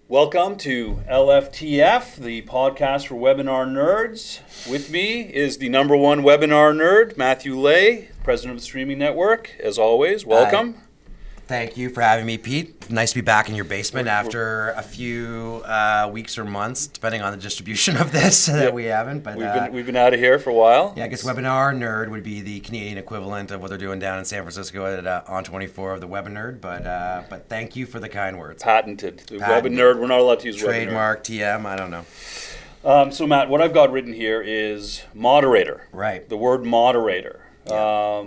Welcome to LFTF, the podcast for webinar nerds. With me is the number one webinar nerd, Matthew Lay, president of the Streaming Network. As always, welcome. Thank you for having me, Pete. Nice to be back in your basement after a few weeks or months, depending on the distribution of this that we haven't. But we've been out of here for a while. Yeah, I guess webinar nerd would be the Canadian equivalent of what they're doing down in San Francisco at On 24 of the Web Nerd. But thank you for the kind words. Patented. The Web Nerd. We're not allowed to use trademark, TM. I don't know. So Matt, what I've got written here is moderator. Right. The word moderator. Yeah.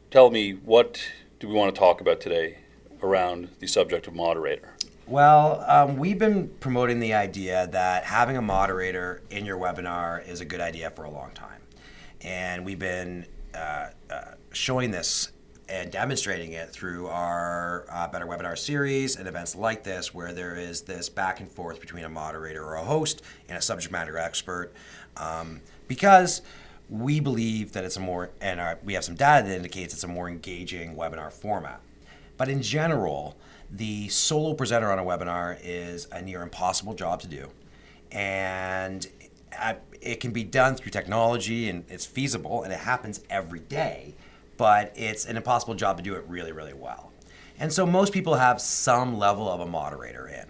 Tell me, what do we want to talk about today around the subject of moderator? Well, we've been promoting the idea that having a moderator in your webinar is a good idea for a long time. And we've been showing this and demonstrating it through our Better Webinar series and events like this, where there is this back and forth between a moderator or a host and a subject matter expert, because we believe that it's a more, and we have some data that indicates it's a more engaging webinar format. But in general, the solo presenter on a webinar is a near impossible job to do. And it can be done through technology, and it's feasible, and it happens every day, but it's an impossible job to do it really, really well. And so most people have some level of a moderator in.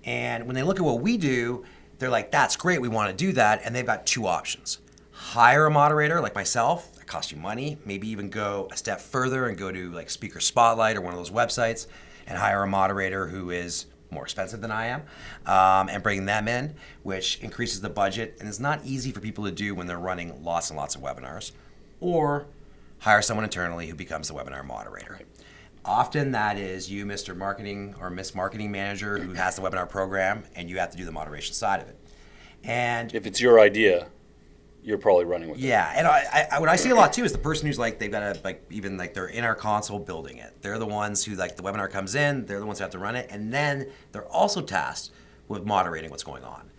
And when they look at what we do, they're like, that's great, we want to do that, and they've got two options. Hire a moderator like myself, that costs you money, maybe even go a step further and go to like Speaker Spotlight or one of those websites and hire a moderator who is more expensive than I am, and bring them in, which increases the budget and is not easy for people to do when they're running lots and lots of webinars. Or hire someone internally who becomes the webinar moderator. Often that is you, Mr. Marketing or Miss Marketing Manager, who has the webinar program, and you have to do the moderation side of it. And if it's your idea, you're probably running with it. Yeah, and I what I see a lot too is the person who's like, they've got to like, even like they're in our console building it. They're the ones who, like, the webinar comes in, they're the ones who have to run it, and then they're also tasked with moderating what's going on.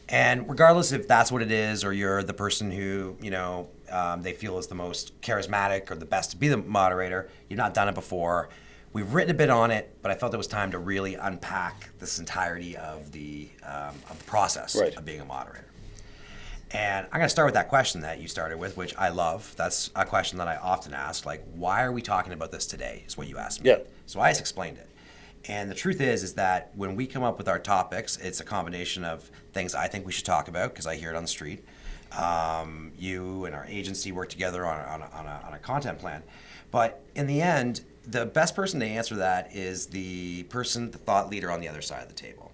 And regardless if that's what it is, or you're the person who, they feel is the most charismatic or the best to be the moderator, you've not done it before. We've written a bit on it, but I felt it was time to really unpack this entirety of the process of being a moderator. And I'm going to start with that question that you started with, which I love. That's a question that I often ask, like, why are we talking about this today, is what you asked me. Yeah. So I just explained it. And the truth is that when we come up with our topics, it's a combination of things I think we should talk about, because I hear it on the street. You and our agency work together on a content plan. But in the end, the best person to answer that is the person, the thought leader on the other side of the table.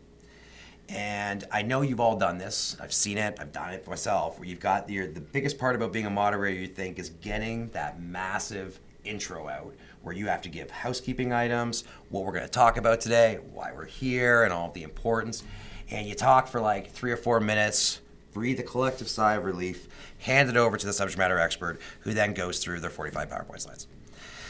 And I know you've all done this. I've seen it. I've done it myself. Where you've got the biggest part about being a moderator, you think, is getting that massive intro out, where you have to give housekeeping items, what we're going to talk about today, why we're here, and all of the importance. And you talk for like 3 or 4 minutes, breathe a collective sigh of relief, hand it over to the subject matter expert, who then goes through their 45 PowerPoint slides.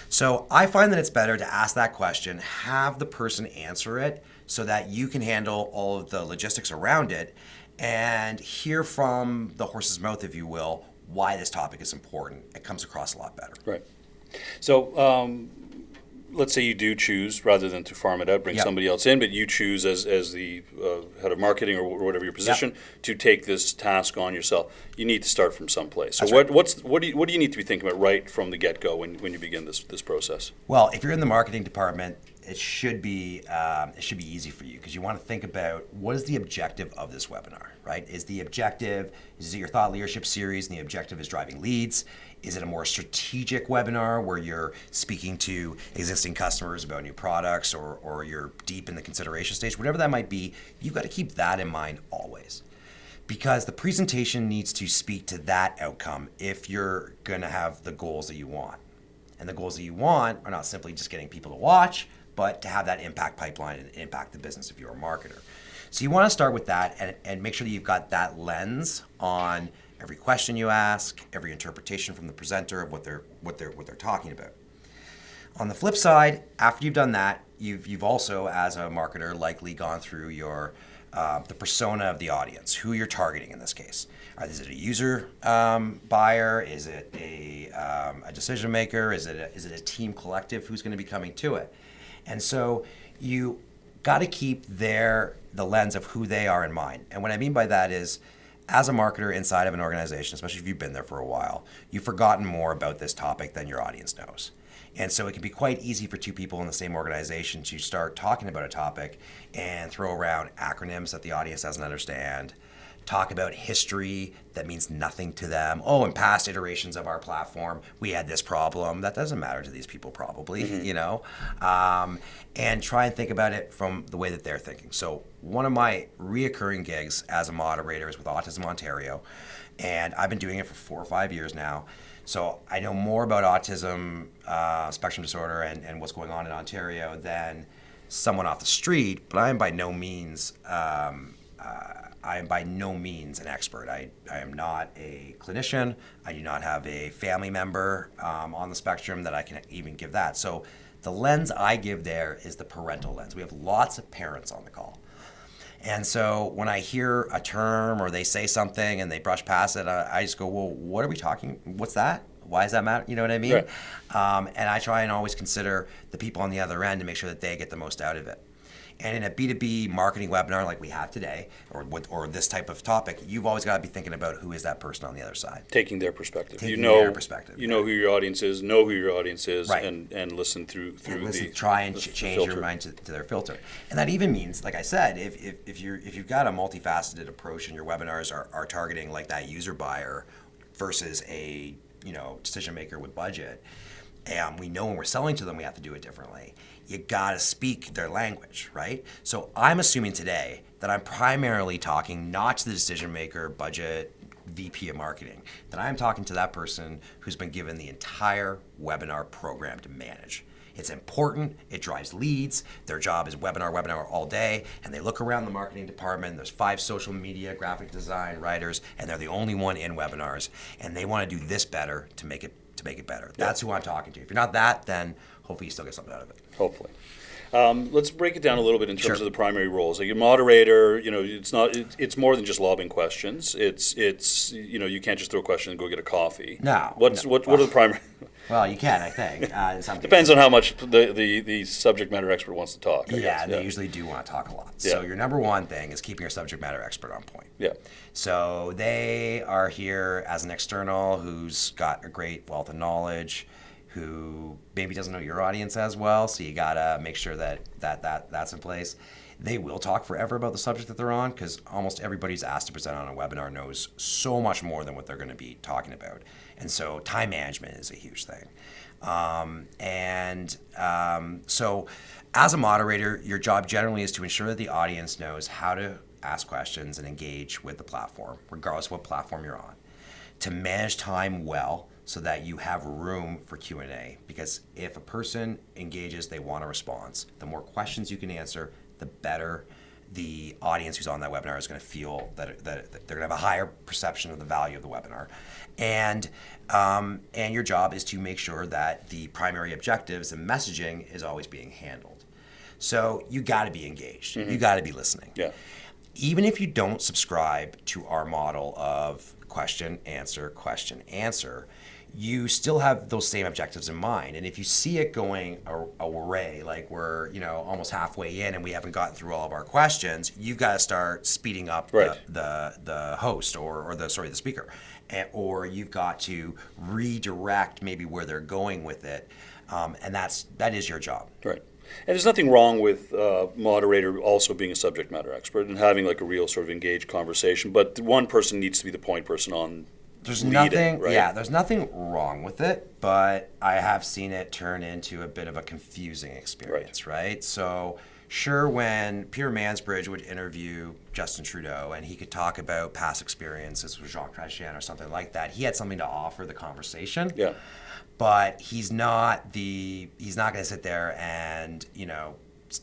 So I find that it's better to ask that question, have the person answer it, so that you can handle all of the logistics around it and hear from the horse's mouth, if you will, why this topic is important. It comes across a lot better. Right. So let's say you do choose, rather than to farm it out, bring somebody else in, but you choose as the head of marketing or whatever your position to take this task on yourself. You need to start from someplace. So what do you need to be thinking about right from the get-go when you begin this process? Well, if you're in the marketing department, it should be easy for you, because you want to think about what is the objective of this webinar, right? Is it your thought leadership series and the objective is driving leads? Is it a more strategic webinar where you're speaking to existing customers about new products, or you're deep in the consideration stage? Whatever that might be, you've got to keep that in mind always, because the presentation needs to speak to that outcome if you're going to have the goals that you want. And the goals that you want are not simply just getting people to watch, but to have that impact pipeline and impact the business if you're a marketer. So you want to start with that and make sure that you've got that lens on every question you ask, every interpretation from the presenter of what they're talking about. On the flip side, after you've done that, you've also, as a marketer, likely gone through your the persona of the audience, who you're targeting in this case. Is it a user buyer? Is it a decision maker? Is it a team collective who's going to be coming to it? And so you got to keep the lens of who they are in mind. And what I mean by that is, as a marketer inside of an organization, especially if you've been there for a while, you've forgotten more about this topic than your audience knows. And so it can be quite easy for two people in the same organization to start talking about a topic and throw around acronyms that the audience doesn't understand, talk about history that means nothing to them. Oh, in past iterations of our platform, we had this problem. That doesn't matter to these people probably, and try and think about it from the way that they're thinking. So one of my reoccurring gigs as a moderator is with Autism Ontario, and I've been doing it for 4 or 5 years now. So I know more about autism spectrum disorder and what's going on in Ontario than someone off the street, but I am by no means an expert. I am not a clinician. I do not have a family member on the spectrum that I can even give that. So the lens I give there is the parental lens. We have lots of parents on the call. And so when I hear a term or they say something and they brush past it, I just go, well, what are we talking? What's that? Why does that matter? You know what I mean? Right. And I try and always consider the people on the other end to make sure that they get the most out of it. And in a B2B marketing webinar like we have today, or this type of topic, you've always got to be thinking about who is that person on the other side. Taking their perspective. Taking their perspective. You know who your audience is, know who your audience is, Right. and listen through try and the change filter. your mind to their filter. And that even means, like I said, if you've got a multifaceted approach and your webinars are targeting like that user buyer versus a decision maker with budget, and we know when we're selling to them we have to do it differently. You gotta speak their language, right? So I'm assuming today that I'm primarily talking not to the decision maker, budget, VP of marketing, that I'm talking to that person who's been given the entire webinar program to manage. It's important, it drives leads, their job is webinar all day, and they look around the marketing department, there's 5 social media, graphic design, writers, and they're the only one in webinars, and they wanna do this better to make it better. That's who I'm talking to. If you're not that, then hopefully you still get something out of it. Hopefully. Let's break it down a little bit in terms Sure. of the primary roles. Like a moderator, it's more than just lobbing questions. It's you can't just throw a question and go get a coffee. No. What are the primary? Well, you can, I think. In some Depends cases. on how much the subject matter expert wants to talk. I guess. They usually do want to talk a lot. So Yeah. your number one thing is keeping your subject matter expert on point. Yeah. So they are here as an external who's got a great wealth of knowledge, who maybe doesn't know your audience as well, so you gotta make sure that's in place. They will talk forever about the subject that they're on, because almost everybody who's asked to present on a webinar knows so much more than what they're going to be talking about. And so time management is a huge thing. So as a moderator, your job generally is to ensure that the audience knows how to ask questions and engage with the platform, regardless of what platform you're on. To manage time well, so that you have room for Q&A, because if a person engages, they want a response. The more questions you can answer, the better the audience who's on that webinar is going to feel that they're going to have a higher perception of the value of the webinar. And your job is to make sure that the primary objectives and messaging is always being handled. So you got to be engaged. You got to be listening. Yeah. Even if you don't subscribe to our model of question, answer, you still have those same objectives in mind. And if you see it going array, like we're almost halfway in and we haven't gotten through all of our questions, you've got to start speeding up Right. the host or the speaker, or you've got to redirect maybe where they're going with it, and that is your job. Right. And there's nothing wrong with moderator also being a subject matter expert and having like a real sort of engaged conversation, but one person needs to be the point person on There's leading, nothing, right? there's nothing wrong with it, but I have seen it turn into a bit of a confusing experience, right? So sure, when Peter Mansbridge would interview Justin Trudeau and he could talk about past experiences with Jacques Chrétien or something like that, he had something to offer the conversation. Yeah. But he's not going to sit there and,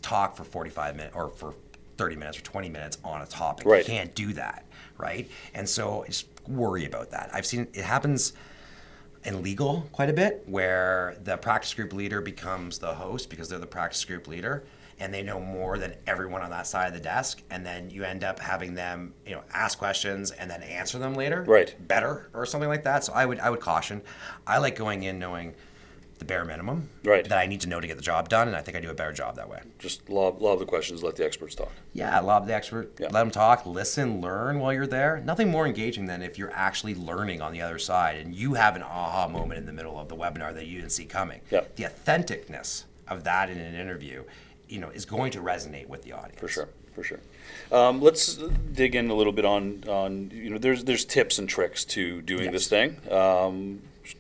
talk for 45 minutes or for 30 minutes or 20 minutes on a topic. Right. You can't do that, right? And so just worry about that. I've seen it happens in legal quite a bit, where the practice group leader becomes the host because they're the practice group leader and they know more than everyone on that side of the desk, and then you end up having them ask questions and then answer them later Right. better or something like that. So I would caution. I like going in knowing the bare minimum Right. that I need to know to get the job done, and I think I do a better job that way. Just lob the questions, let the experts talk. Yeah, lob the expert, Yeah. let them talk, listen, learn while you're there. Nothing more engaging than if you're actually learning on the other side and you have an aha moment in the middle of the webinar that you didn't see coming. Yeah. The authenticness of that in an interview, is going to resonate with the audience. For sure. Let's dig in a little bit on there's tips and tricks to doing this thing.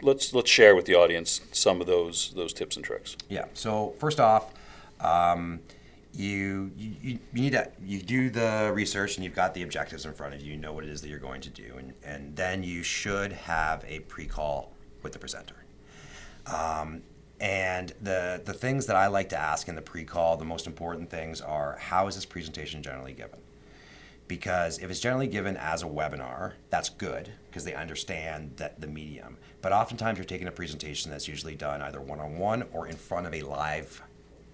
Let's share with the audience some of those tips and tricks. Yeah. So first off, you do the research and you've got the objectives in front of you. You know what it is that you're going to do, and then you should have a pre-call with the presenter. And the things that I like to ask in the pre-call, the most important things are, how is this presentation generally given? Because if it's generally given as a webinar, that's good because they understand that the medium. But oftentimes you're taking a presentation that's usually done either one-on-one or in front of a live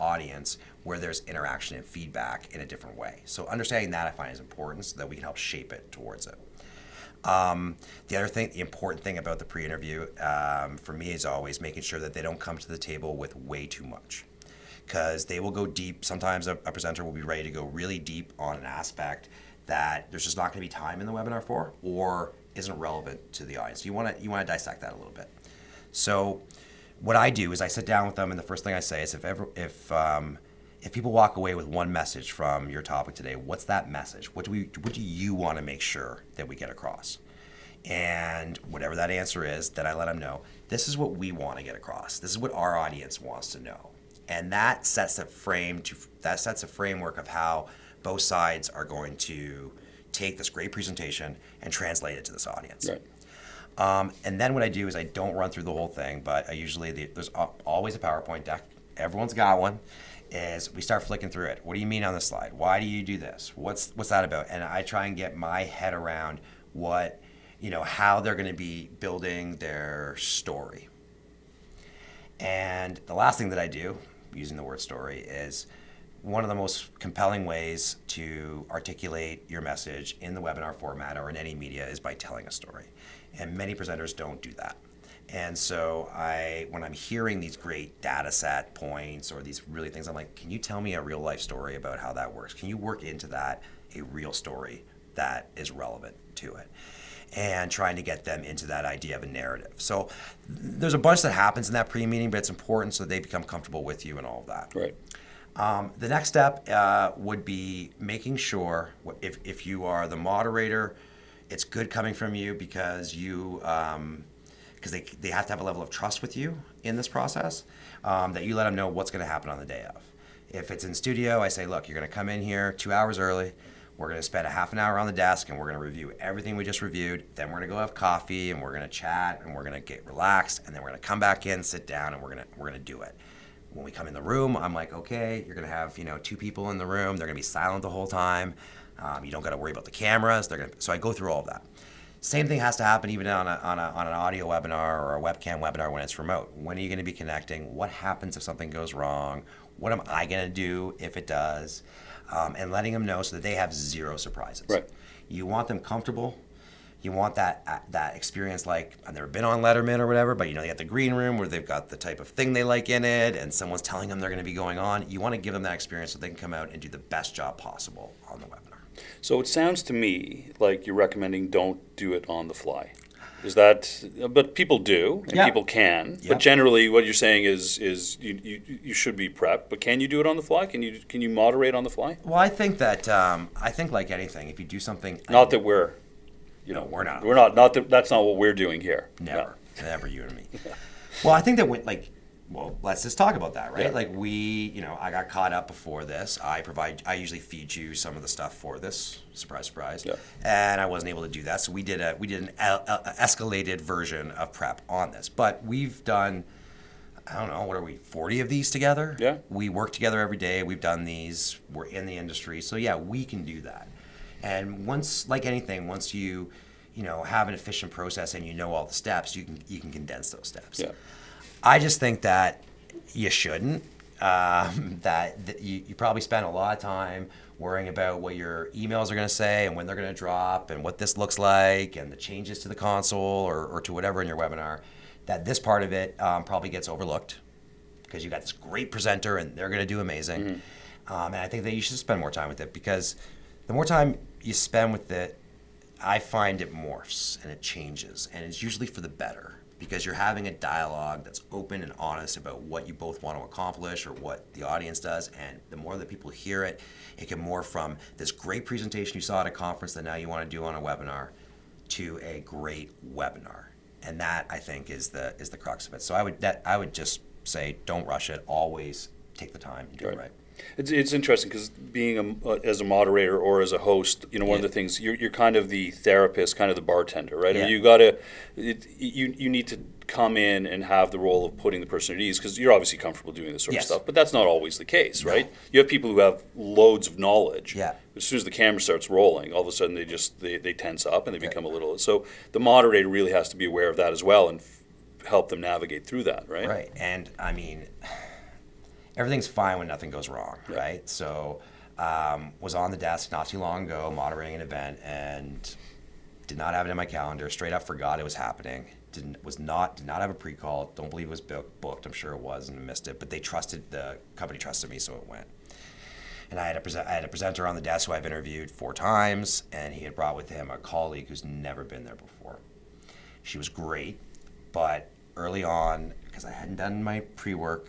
audience where there's interaction and feedback in a different way. So understanding that I find is important so that we can help shape it towards it. The other thing, the important thing about the pre-interview for me is always making sure that they don't come to the table with way too much, because they will go deep. Sometimes a presenter will be ready to go really deep on an aspect that there's just not going to be time in the webinar for, or isn't relevant to the audience. You want to dissect that a little bit. So what I do is I sit down with them, and the first thing I say is, if people walk away with one message from your topic today, what's that message? What do you want to make sure that we get across? And whatever that answer is, then I let them know, this is what we want to get across. This is what our audience wants to know. And that sets a framework of how both sides are going to take this great presentation and translate it to this audience. Right. And then what I do is I don't run through the whole thing, but there's always a PowerPoint deck. Everyone's got one. Is we start flicking through it. What do you mean on the slide? Why do you do this? What's that about? And I try and get my head around how they're going to be building their story. And the last thing that I do, using the word story, is one of the most compelling ways to articulate your message in the webinar format or in any media is by telling a story. And many presenters don't do that. And so when I'm hearing these great data set points or these really things, I'm like, can you tell me a real life story about how that works? Can you work into that a real story that is relevant to it? And trying to get them into that idea of a narrative. So there's a bunch that happens in that pre-meeting, but it's important so they become comfortable with you and all of that. Right. The next step would be making sure, if you are the moderator, it's good coming from you because because they have to have a level of trust with you in this process, that you let them know what's going to happen on the day of. If it's in studio, I say, look, you're going to come in here 2 hours early. We're going to spend a half an hour on the desk, and we're going to review everything we just reviewed. Then we're going to go have coffee, and we're going to chat, and we're going to get relaxed, and then we're going to come back in, sit down, and we're going to do it. When we come in the room, I'm like, okay, you're going to have 2 people in the room. They're going to be silent the whole time. You don't got to worry about the cameras. So I go through all of that. Same thing has to happen even on an audio webinar or a webcam webinar when it's remote. When are you going to be connecting? What happens if something goes wrong? What am I going to do if it does? And letting them know so that they have zero surprises. Right. You want them comfortable. You want that experience like, I've never been on Letterman or whatever, but they got the green room where they've got the type of thing they like in it and someone's telling them they're going to be going on. You want to give them that experience so they can come out and do the best job possible on the webinar. So it sounds to me like you're recommending don't do it on the fly. Is that? But people do, and people can. Yeah. But generally, what you're saying is you should be prepped. But can you do it on the fly? Can you moderate on the fly? Well, I think that like anything, if you do something, Not that we're, we're not. We're not. Not that. That's not what we're doing here. Never, never you and me. Well, I think that let's just talk about that, right? Yeah. Like I got caught up before this. I usually feed you some of the stuff for this. Surprise, surprise. Yeah. And I wasn't able to do that, so we did an escalated version of prep on this. But we've done, I don't know, what are we, 40 of these together? Yeah. We work together every day. We've done these. We're in the industry, so yeah, we can do that. And once, like anything, once you have an efficient process and you know all the steps, you can condense those steps. Yeah. I just think that you shouldn't. That you probably spend a lot of time worrying about what your emails are going to say and when they're going to drop and what this looks like and the changes to the console or to whatever in your webinar, that this part of it probably gets overlooked because you got this great presenter and they're going to do amazing. And I think that you should spend more time with it, because the more time you spend with it, I find it morphs and it changes, and it's usually for the better, because you're having a dialogue that's open and honest about what you both want to accomplish or what the audience does. And the more that people hear it, it can morph from this great presentation you saw at a conference that now you want to do on a webinar to a great webinar. And that, I think, is the crux of it. So I would just say, don't rush it. Always take the time and do it right. It's interesting because being as a moderator or as a host, one of the things, you're kind of the therapist, kind of the bartender, right? Yeah. I mean, you need to come in and have the role of putting the person at ease, because you're obviously comfortable doing this sort of stuff, but that's not always the case, right? You have people who have loads of knowledge. Yeah. As soon as the camera starts rolling, all of a sudden they tense up and they become a little. So the moderator really has to be aware of that as well and help them navigate through that, right? Right. And I mean, everything's fine when nothing goes wrong, right? So was on the desk not too long ago moderating an event and did not have it in my calendar, straight up forgot it was happening. Did not have a pre-call, don't believe it was booked, I'm sure it was, and missed it, but the company trusted me, so it went. And I had a presenter on the desk who I've interviewed 4 times, and he had brought with him a colleague who's never been there before. She was great, but early on, because I hadn't done my pre-work,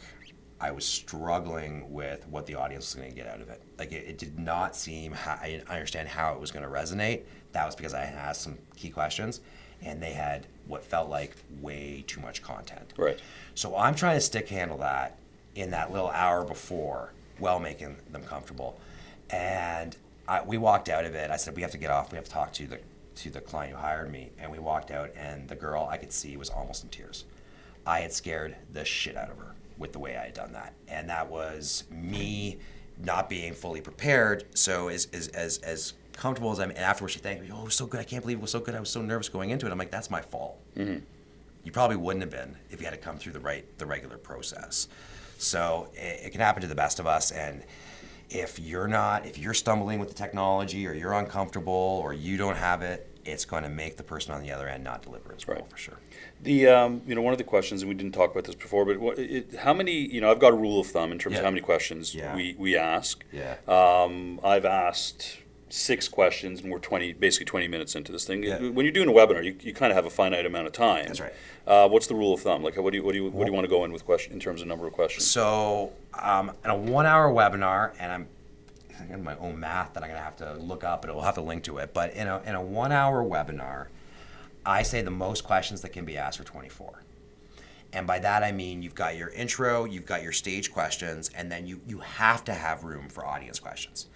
I was struggling with what the audience was going to get out of it. Like, it did not seem, I didn't understand how it was going to resonate. That was because I had asked some key questions, and they had what felt like way too much content. Right. So I'm trying to stick handle that in that little hour before, while making them comfortable. And we walked out of it. I said, we have to get off. We have to talk to the client who hired me. And we walked out, and the girl I could see was almost in tears. I had scared the shit out of her with the way I had done that. And that was me not being fully prepared. So as comfortable as I'm, and afterwards she thanked me, oh, it was so good, I can't believe it was so good, I was so nervous going into it. I'm like, that's my fault. You probably wouldn't have been if you had to come through the regular process. So it can happen to the best of us, and if you're stumbling with the technology, or you're uncomfortable, or you don't have it, it's going to make the person on the other end not deliver as well, for sure. The one of the questions, and we didn't talk about this before, but how many? I've got a rule of thumb in terms of how many questions we ask. Yeah. I've asked 6 questions, and we're basically 20 minutes into this thing. Yeah. When you're doing a webinar, you kind of have a finite amount of time. That's right. What's the rule of thumb? Like, what do you want to go in with in terms of number of questions? So, in a 1-hour webinar, and I'm in my own math that I'm going to have to look up, but we'll have to link to it. But in a 1-hour webinar, I say the most questions that can be asked are 24. And by that I mean you've got your intro, you've got your stage questions, and then you have to have room for audience questions.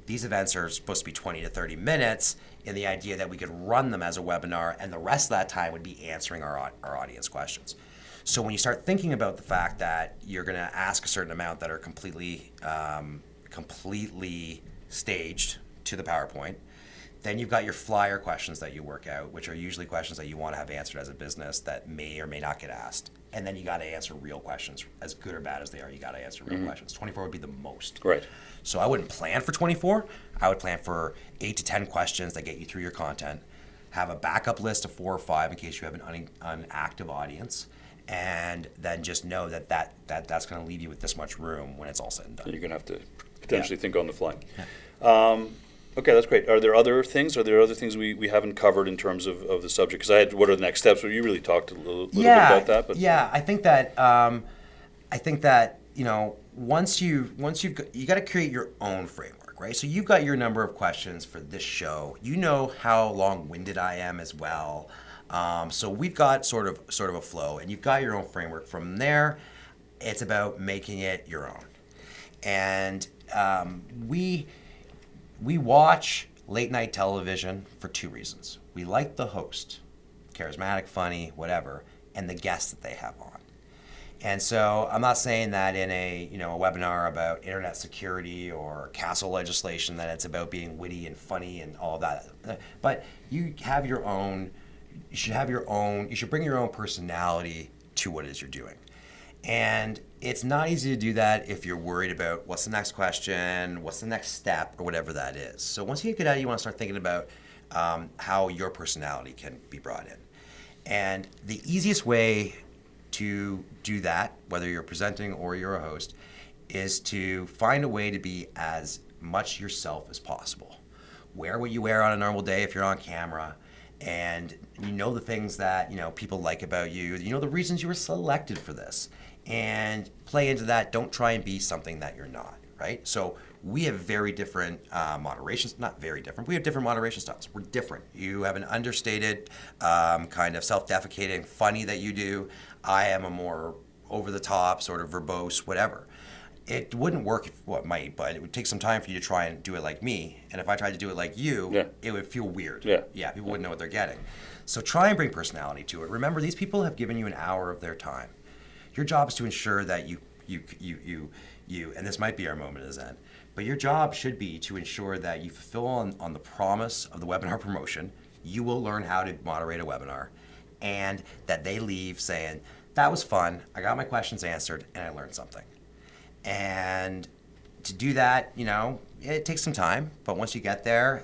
These events are supposed to be 20 to 30 minutes in the idea that we could run them as a webinar, and the rest of that time would be answering our audience questions. So when you start thinking about the fact that you're going to ask a certain amount that are completely staged to the PowerPoint, then you've got your flyer questions that you work out, which are usually questions that you want to have answered as a business that may or may not get asked. And then you got to answer real questions. As good or bad as they are, you got to answer real questions. 24 would be the most. Right. So I wouldn't plan for 24. I would plan for 8 to 10 questions that get you through your content. Have a backup list of 4 or 5 in case you have an active audience. And then just know that's going to leave you with this much room when it's all said and done. You're going to have to potentially think on the fly. Yeah. Okay, that's great. Are there other things? Are there other things we haven't covered in terms of the subject? Because what are the next steps? Well, you really talked a little bit about that. But I think that once you've got to create your own framework, right? So you've got your number of questions for this show. You know how long-winded I am as well. So we've got sort of a flow, and you've got your own framework. From there, it's about making it your own. And we watch late night television for 2 reasons. We like the host, charismatic, funny, whatever, and the guests that they have on. And so I'm not saying that in a webinar about internet security or castle legislation that it's about being witty and funny and all of that. But you have your own. You should bring your own personality to what it is you're doing. And it's not easy to do that if you're worried about what's the next question, what's the next step, or whatever that is. So once you get at it, you want to start thinking about how your personality can be brought in. And the easiest way to do that, whether you're presenting or you're a host, is to find a way to be as much yourself as possible. Wear what you wear on a normal day if you're on camera, and you know the things that people like about you. You know the reasons you were selected for this, and play into that. Don't try and be something that you're not, right? So we have very different moderations, not very different. We have different moderation styles. We're different. You have an understated, kind of self-defecating, funny that you do. I am a more over-the-top, sort of verbose, whatever. It wouldn't work, well, it might, but it would take some time for you to try and do it like me. And if I tried to do it like you, it would feel weird. Yeah, people wouldn't know what they're getting. So try and bring personality to it. Remember, these people have given you an hour of their time. Your job is to ensure that you, and this might be our moment of Zen, but your job should be to ensure that you fulfill on the promise of the webinar promotion. You will learn how to moderate a webinar, and that they leave saying, that was fun, I got my questions answered, and I learned something. And to do that, it takes some time, but once you get there,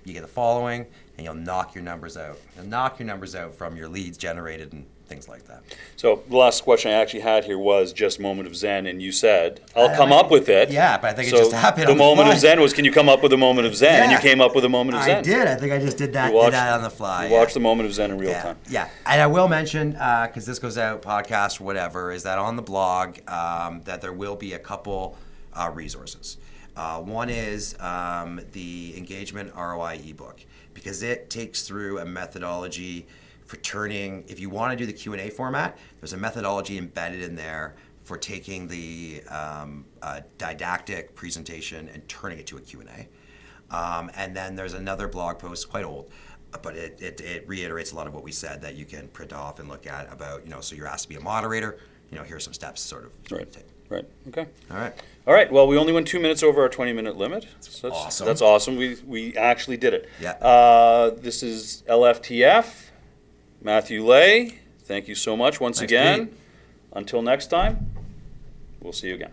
you get the following, and you'll knock your numbers out. You'll knock your numbers out from your leads generated and things like that. So the last question I actually had here was just moment of Zen, and you said, I'll come up with it. Yeah, but I think it just happened. The moment of Zen was, can you come up with a moment of Zen? Yeah. And you came up with a moment of Zen. I did. I think I just did that, on the fly. You watched the moment of Zen in real time. Yeah, and I will mention, because this goes out, podcast or whatever, is that on the blog, that there will be a couple resources. One is the Engagement ROI ebook, because it takes through a methodology for turning, if you want to do the Q&A format, there's a methodology embedded in there for taking the didactic presentation and turning it to a Q&A. And then there's another blog post, quite old, but it reiterates a lot of what we said, that you can print off and look at about, so you're asked to be a moderator, here's some steps sort of to take. Right. Okay. All right. Well, we only went 2 minutes over our 20-minute limit. So awesome. That's awesome. We actually did it. Yeah. This is LFTF. Matthew Lay. Thank you so much once again. Pete. Until next time, we'll see you again.